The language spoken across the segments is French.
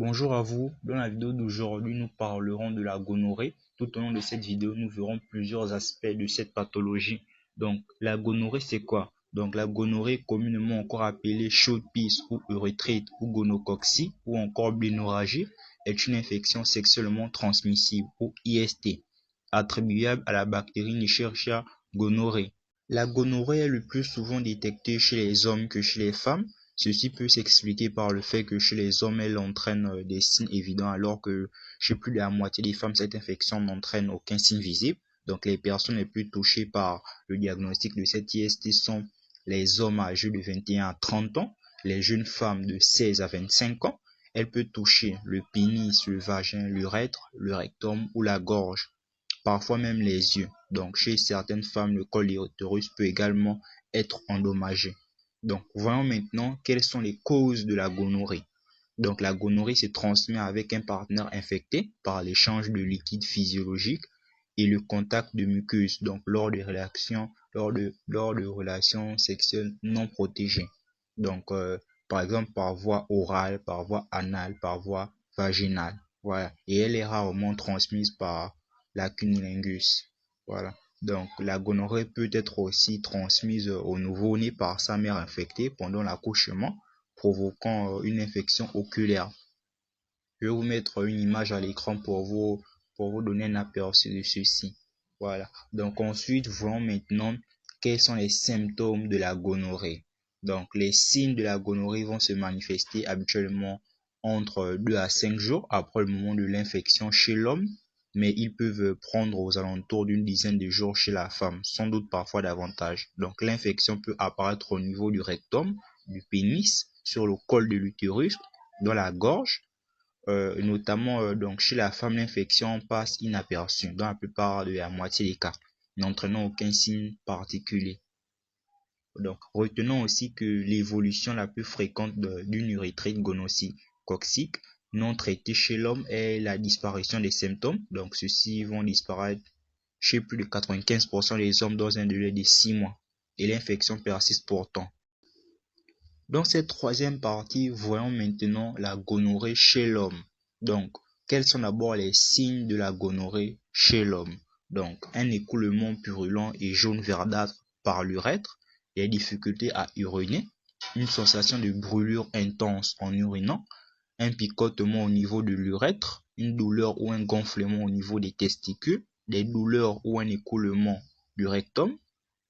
Bonjour à vous. Dans la vidéo d'aujourd'hui, nous parlerons de la gonorrhée. Tout au long de cette vidéo, nous verrons plusieurs aspects de cette pathologie. Donc, la gonorrhée, c'est quoi? Donc, la gonorrhée, communément encore appelée chaude pisse ou urètrite ou gonococcie ou encore blénorragie, est une infection sexuellement transmissible ou IST, attribuable à la bactérie Escherichia gonorrhoeae. La gonorrhée est le plus souvent détectée chez les hommes que chez les femmes. Ceci peut s'expliquer par le fait que chez les hommes, elle entraîne des signes évidents, alors que chez plus de la moitié des femmes, cette infection n'entraîne aucun signe visible. Donc, les personnes les plus touchées par le diagnostic de cette IST sont les hommes âgés de 21 à 30 ans, les jeunes femmes de 16 à 25 ans. Elle peut toucher le pénis, le vagin, l'urètre, le rectum ou la gorge, parfois même les yeux. Donc, chez certaines femmes, le col de l'utérus peut également être endommagé. Donc, voyons maintenant quelles sont les causes de la gonorrhée. Donc, la gonorrhée se transmet avec un partenaire infecté par l'échange de liquide physiologique et le contact de muqueuses, donc lors de relations sexuelles non protégées. Donc, par exemple, par voie orale, par voie anale, par voie vaginale. Voilà. Et elle est rarement transmise par la cunnilingus. Voilà. Donc, la gonorrhée peut être aussi transmise au nouveau-né par sa mère infectée pendant l'accouchement, provoquant une infection oculaire. Je vais vous mettre une image à l'écran pour vous donner un aperçu de ceci. Voilà. Donc, ensuite, voyons maintenant quels sont les symptômes de la gonorrhée. Donc, les signes de la gonorrhée vont se manifester habituellement entre 2 à 5 jours après le moment de l'infection chez l'homme, mais ils peuvent prendre aux alentours d'une dizaine de jours chez la femme, sans doute parfois davantage. Donc, l'infection peut apparaître au niveau du rectum, du pénis, sur le col de l'utérus, dans la gorge, notamment donc chez la femme, l'infection passe inaperçue dans la plupart de la moitié des cas, n'entraînant aucun signe particulier. Donc, retenons aussi que l'évolution la plus fréquente d'une urètrite gonococcique non traitée chez l'homme est la disparition des symptômes. Donc, ceux-ci vont disparaître chez plus de 95% des hommes dans un délai de 6 mois. Et l'infection persiste pourtant. Dans cette troisième partie, voyons maintenant la gonorrhée chez l'homme. Donc, quels sont d'abord les signes de la gonorrhée chez l'homme? Donc, un écoulement purulent et jaune verdâtre par l'urètre, des difficultés à uriner, une sensation de brûlure intense en urinant, un picotement au niveau de l'urètre, une douleur ou un gonflement au niveau des testicules, des douleurs ou un écoulement du rectum.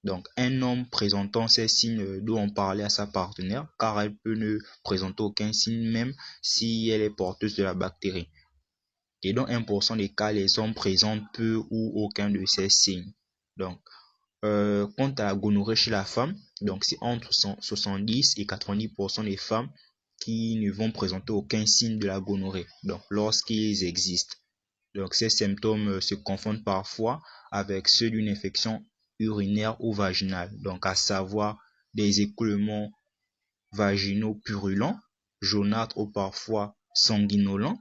Donc, un homme présentant ces signes doit en parler à sa partenaire, car elle peut ne présenter aucun signe même si elle est porteuse de la bactérie. Et dans 1% des cas, les hommes présentent peu ou aucun de ces signes. Donc, quant à la gonorrhée chez la femme, donc c'est entre 70 et 90% des femmes qui ne vont présenter aucun signe de la gonorrhée, donc lorsqu'ils existent. Donc, ces symptômes se confondent parfois avec ceux d'une infection urinaire ou vaginale, donc à savoir des écoulements vaginaux purulents, jaunâtres ou parfois sanguinolents,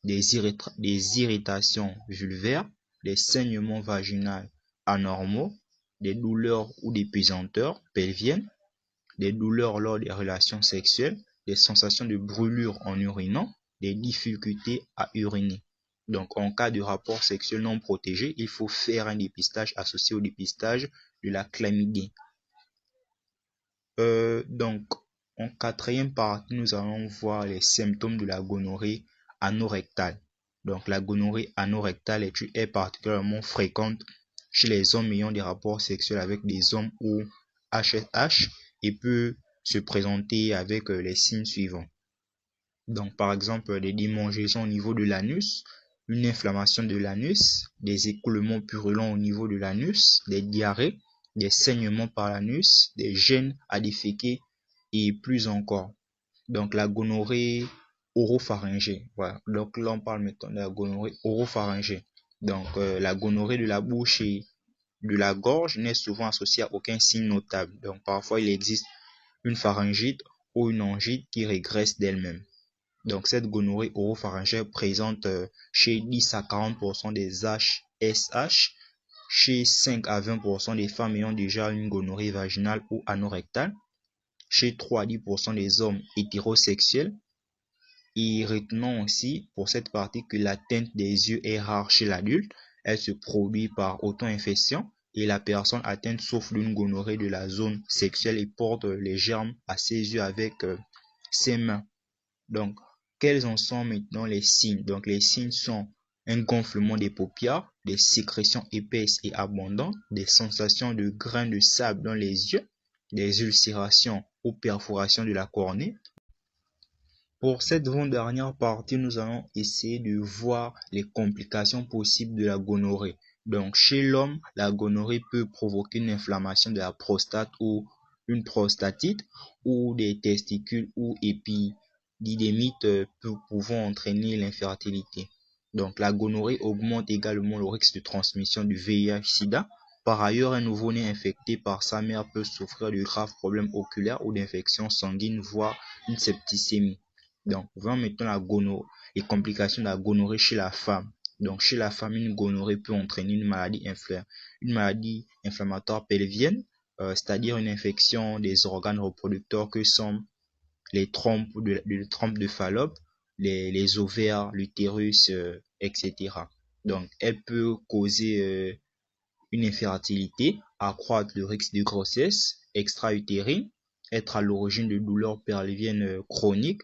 des irritations vulvaires, des saignements vaginaux anormaux, des douleurs ou des pesanteurs pelviennes, des douleurs lors des relations sexuelles, des sensations de brûlure en urinant, des difficultés à uriner. Donc, en cas de rapport sexuel non protégé, il faut faire un dépistage associé au dépistage de la chlamydie. Donc, en quatrième partie, nous allons voir les symptômes de la gonorrhée anorectale. Donc, la gonorrhée anorectale est particulièrement fréquente chez les hommes ayant des rapports sexuels avec des hommes ou HSH et peut se présenter avec les signes suivants. Donc, par exemple, des démangeaisons au niveau de l'anus, une inflammation de l'anus, des écoulements purulents au niveau de l'anus, des diarrhées, des saignements par l'anus, des gènes à déféquer et plus encore. Donc, la gonorrhée oropharyngée. Voilà. Donc, là, on parle maintenant de la gonorrhée oropharyngée. Donc, la gonorrhée de la bouche et de la gorge n'est souvent associée à aucun signe notable. Donc, parfois, il existe une pharyngite ou une angite qui régresse d'elle-même. Donc, cette gonorrhée oropharyngée présente chez 10 à 40% des HSH, chez 5 à 20% des femmes ayant déjà une gonorrhée vaginale ou anorectale, chez 3 à 10% des hommes hétérosexuels, Et retenons aussi pour cette partie que l'atteinte des yeux est rare chez l'adulte. Elle se produit par auto-infection et la personne atteinte souffre d'une gonorrhée de la zone sexuelle et porte les germes à ses yeux avec ses mains. Donc, quels en sont maintenant les signes? Donc, les signes sont un gonflement des paupières, des sécrétions épaisses et abondantes, des sensations de grains de sable dans les yeux, des ulcérations ou perforations de la cornée. Pour cette dernière partie, nous allons essayer de voir les complications possibles de la gonorrhée. Donc, chez l'homme, la gonorrhée peut provoquer une inflammation de la prostate ou une prostatite ou des testicules ou épididymite pouvant entraîner l'infertilité. Donc, la gonorrhée augmente également le risque de transmission du VIH-Sida. Par ailleurs, un nouveau-né infecté par sa mère peut souffrir de graves problèmes oculaires ou d'infections sanguines, voire une septicémie. Donc, voyons maintenant les complications de la gonorrhée chez la femme. Donc, chez la femme, une gonorrhée peut entraîner une maladie inflammatoire pelvienne, c'est-à-dire une infection des organes reproducteurs que sont les trompes de Fallope, les ovaires, l'utérus, etc. Donc, elle peut causer une infertilité, accroître le risque de grossesse extra-utérine, être à l'origine de douleurs pelviennes chroniques.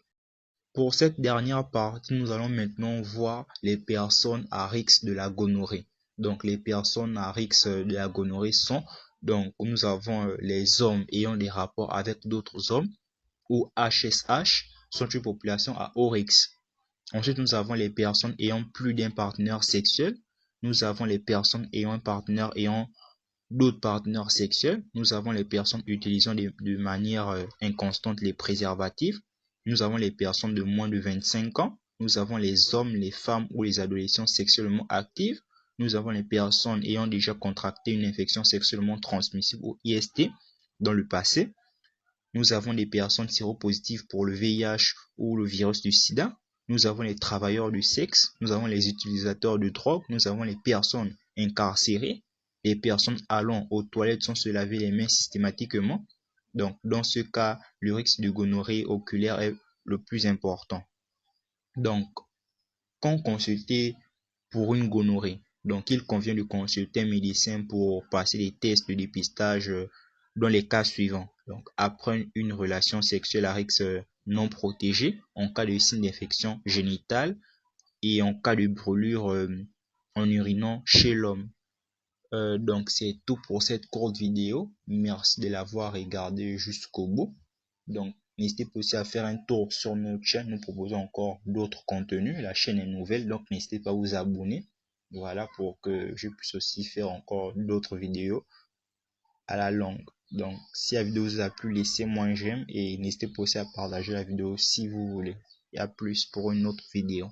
Pour cette dernière partie, nous allons maintenant voir les personnes à risque de la gonorrhée. Donc, les personnes à risque de la gonorrhée sont, donc, nous avons les hommes ayant des rapports avec d'autres hommes, ou HSH, sont une population à haut risque. Ensuite, nous avons les personnes ayant plus d'un partenaire sexuel. Nous avons les personnes ayant un partenaire ayant d'autres partenaires sexuels. Nous avons les personnes utilisant de manière inconstante les préservatifs. Nous avons les personnes de moins de 25 ans. Nous avons les hommes, les femmes ou les adolescents sexuellement actifs. Nous avons les personnes ayant déjà contracté une infection sexuellement transmissible ou IST dans le passé. Nous avons des personnes séropositives pour le VIH ou le virus du sida. Nous avons les travailleurs du sexe. Nous avons les utilisateurs de drogue. Nous avons les personnes incarcérées. Les personnes allant aux toilettes sans se laver les mains systématiquement. Donc, dans ce cas, le risque de gonorrhée oculaire est le plus important. Donc, quand consulter pour une gonorrhée, donc il convient de consulter un médecin pour passer des tests de dépistage dans les cas suivants. Donc, après une relation sexuelle à risque non protégé, en cas de signe d'infection génitale et en cas de brûlure en urinant chez l'homme. Donc, c'est tout pour cette courte vidéo. Merci de l'avoir regardé jusqu'au bout. Donc, n'hésitez pas aussi à faire un tour sur notre chaîne. Nous proposons encore d'autres contenus. La chaîne est nouvelle, donc n'hésitez pas à vous abonner. Voilà, pour que je puisse aussi faire encore d'autres vidéos à la longue. Donc, si la vidéo vous a plu, laissez-moi un j'aime et n'hésitez pas aussi à partager la vidéo si vous voulez. Et à plus pour une autre vidéo.